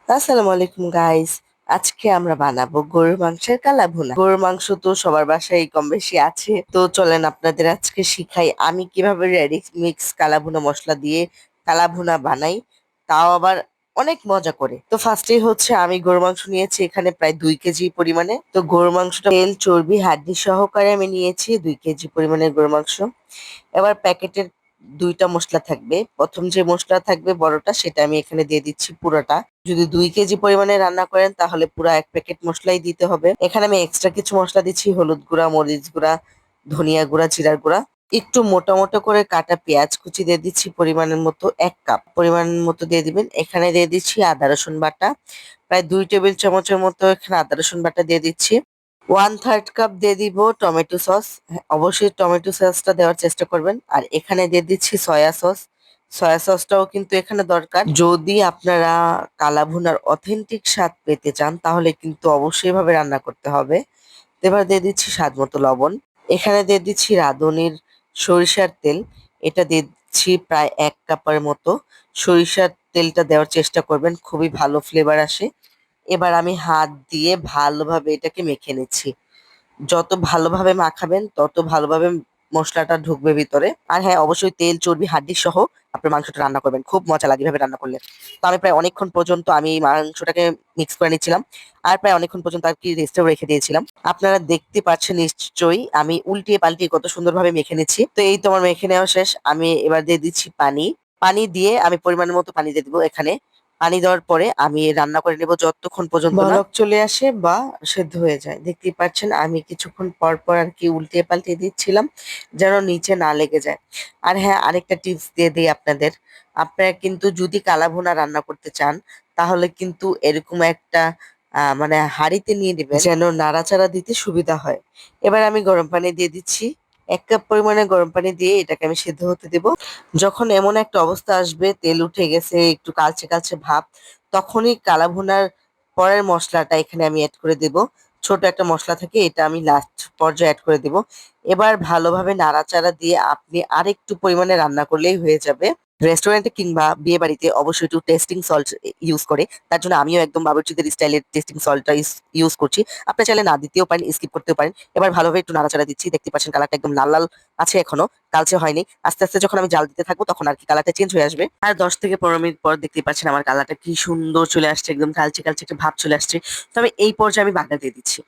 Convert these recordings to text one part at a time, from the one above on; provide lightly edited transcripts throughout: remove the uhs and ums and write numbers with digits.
আসসালামু আলাইকুম গাইস। আজকে আমরা বানাবো গরুর মাংসের কালা ভুনা। গরুর মাংস তো সবার বাসায় কম বেশি আছে, তো চলেন আপনাদের আজকে শিখাই আমি কিভাবে রেডি মিক্স কালা ভুনা মশলা দিয়ে কালা ভুনা বানাই, তাও আবার অনেক মজা করে। তো ফার্স্টেই হচ্ছে আমি গরুর মাংস নিয়েছি এখানে প্রায় 2 কেজি পরিমাণে। তো গরুর মাংসটা তেল চর্বি হাড্ডি সহকারে আমি নিয়েছি 2 কেজি পরিমাণের গরুর মাংস। এবার প্যাকেটের দুইটা মসলা থাকবে, প্রথম যে মসলা থাকবে বড়টা সেটা আমি এখানে দিয়ে দিচ্ছি পুরোটা। যদি 2 কেজি পরিমাণে রান্না করেন তাহলে পুরো 1 প্যাকেট মশলাই দিতে হবে। এখানে আমি এক্সট্রা কিছু মশলা দিচ্ছি, হলুদ গুঁড়া, মরিচ গুঁড়া, ধনিয়া গুঁড়া, জিরার গুঁড়া, একটু মোটা মোটা করে কাটা পেঁয়াজ কুচি দিয়ে দিচ্ছি পরিমাণের মতো, 1 কাপ পরিমাণ মতো দিয়ে দিবেন। এখানে দিয়ে দিচ্ছি আদা রসুন বাটা, প্রায় 2 টেবিল চামচের মতো এখানে আদা রসুন বাটা দিয়ে দিচ্ছি। 1/3 কাপ দিয়ে দিব টমেটো সস। হ্যাঁ, অবশ্যই টমেটো সসটা দেওয়ার চেষ্টা করবেন। আর এখানে দিয়ে দিচ্ছি সয়া সস। সয়া সসটাও কিন্তু এখানে দরকার। যদি আপনারা কালা ভুনার অথেন্টিক স্বাদ পেতে চান তাহলে কিন্তু অবশ্যই এভাবে রান্না করতে হবে। তো এবার দিয়ে দিচ্ছি স্বাদ মতো লবণ। এখানে দিয়ে দিচ্ছি রাঁধুনির সরিষার তেল। এটা দিচ্ছি প্রায় 1 কাপের মতো। সরিষার তেলটা দেওয়ার চেষ্টা করবেন, খুবই ভালো ফ্লেভার আসে। এবার আমি হাত দিয়ে ভালোভাবে এটাকে মেখে নিচ্ছি। যত ভালোভাবে মাখাবেন তত ভালোভাবে মসলাটা ঢুকবে ভিতরে। আর হ্যাঁ, অবশ্যই তেল চর্বি হাড্ডি সহ আপনার মাংসটা রান্না করবেন, খুব মজা লাগে এভাবে রান্না করলে। তো আমি প্রায় অনেকক্ষণ পর্যন্ত আমি এই মাংসটাকে মিক্স করে নিচ্ছিলাম, আর প্রায় অনেকক্ষণ পর্যন্ত আর কি রেস্টেও রেখে দিয়েছিলাম। আপনারা দেখতে পাচ্ছেন নিশ্চয়ই আমি উল্টিয়ে পাল্টিয়ে কত সুন্দরভাবে মেখে নিচ্ছি। তো এই তোমার মেখে নেওয়া শেষ। আমি এবার দিয়ে দিচ্ছি পানি। পানি দিয়ে আমি পরিমাণের মতো পানি দিয়ে দিবো এখানে। পানি দেওয়ার পরে আমি রান্না করে নেব যতক্ষণ পর্যন্ত না বলক চলে আসে বা সেদ্ধ হয়ে যায়। দেখতেই পাচ্ছেন আমি কিছুক্ষণ পর পর আর কি উল্টিয়ে পাল্টিয়ে দিচ্ছিলাম যেন নিচে না লেগে যায়। আর হ্যাঁ, আরেকটা টিপস দিয়ে দিই আপনাদের। আপনারা কিন্তু যদি কালা ভুনা রান্না করতে চান তাহলে কিন্তু এরকম একটা মানে হাঁড়িতে নিয়ে নেবেন যেন নাড়াচাড়া দিতে সুবিধা হয়। এবার আমি গরম পানি দিয়ে দিচ্ছি। 1 কাপ পরিমাণে গরম পানি দিয়ে এটাকে আমি সেদ্ধ হতে দেব। যখন এমন একটা অবস্থা আসবে, তেল উঠে গেছে, একটু কালচে কালচে ভাব, তখনই কালা ভুনার পরের মসলাটা এখানে আমি এড করে দেব। ছোট একটা মসলা থাকে, এটা আমি লাস্ট পর্যায়ে এড করে দেব। এবার ভালোভাবে নাড়াচাড়া দিয়ে আপনি আরেকটু পরিমাণে রান্না করলেই হয়ে যাবে। রেস্টুরেন্টে কিংবা বিয়ে বাড়িতে অবশ্যই একটু টেস্টিং সল্ট ইউজ করে। তার জন্য আমিও একদম বাবুর্চিদের স্টাইলের টেস্টিং সল্টটা ইউজ করছি। আপনি চাইলে না দিতেও পারেন, স্কিপ করতেও পারেন। এবার ভালোভাবে একটু নাড়াচাড়া দিচ্ছি। দেখতে পাচ্ছেন কালারটা একদম লাল লাল আছে এখনো, কালচে হয়নি। আস্তে আস্তে যখন আমি জাল দিতে থাকবো তখন আর কি কালারটা চেঞ্জ হয়ে আসবে। আর 10 থেকে 15 মিনিট পর দেখতে পাচ্ছেন আমার কালারটা কি সুন্দর চলে আসছে, একদম কালচে কালচে একটা ভাব চলে আসছে। তবে এই পর্যায়ে আমি বাগার দিয়ে দিচ্ছি।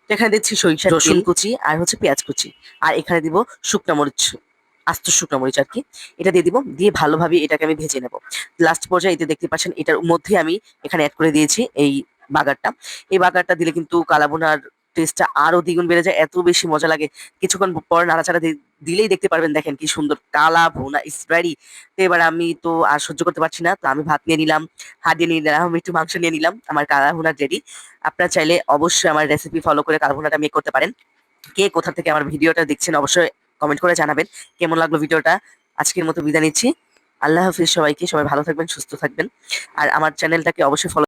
তো এখানে দিচ্ছি সরিষার রসুন কুচি আর হচ্ছে পেঁয়াজ কুচি। আর এখানে দিব শুকনা মরিচ, আস্ত শুকনা মরিচ আর কি। এটা দিয়ে দিব, দিয়ে ভালোভাবে এটাকে আমি ভেজে নেব। লাস্ট পর্যায়ে এতে দেখতে পাচ্ছেন এটার মধ্যে আমি এখানে অ্যাড করে দিয়েছি এই বাগারটা। এই বাগারটা দিলে কিন্তু কালাভুনার টেস্টটা আরো দ্বিগুণ বেড়ে যায়, এত বেশি মজা লাগে। কিছুক্ষণ পর নাড়াচাড়া দিলেই দেখতে পারবেন, দেখেন কি সুন্দর কালা ভুনা ইস রেডি। তো এবার আমি তো আর সহ্য করতে পারছি না, তো আমি ভাত নিয়ে নিলাম, হাত দিয়ে নিয়ে নিলাম, একটু মাংস নিয়ে নিলাম, আমার কালা ভুনা রেডি। আপনারা চাইলে অবশ্যই আমার রেসিপি ফলো করে কালা ভুনাটা মেক করতে পারেন। কে কোথা থেকে আমার ভিডিওটা দেখছেন অবশ্যই কমেন্ট করে জানাবেন কেমন লাগলো ভিডিওটা। আজকের মতো বিদায় নিচ্ছি। আল্লাহ হাফিজ সবাইকে, সবাই ভালো থাকবেন, সুস্থ থাকবেন। আর আমার চ্যানেলটাকে অবশ্যই ফলো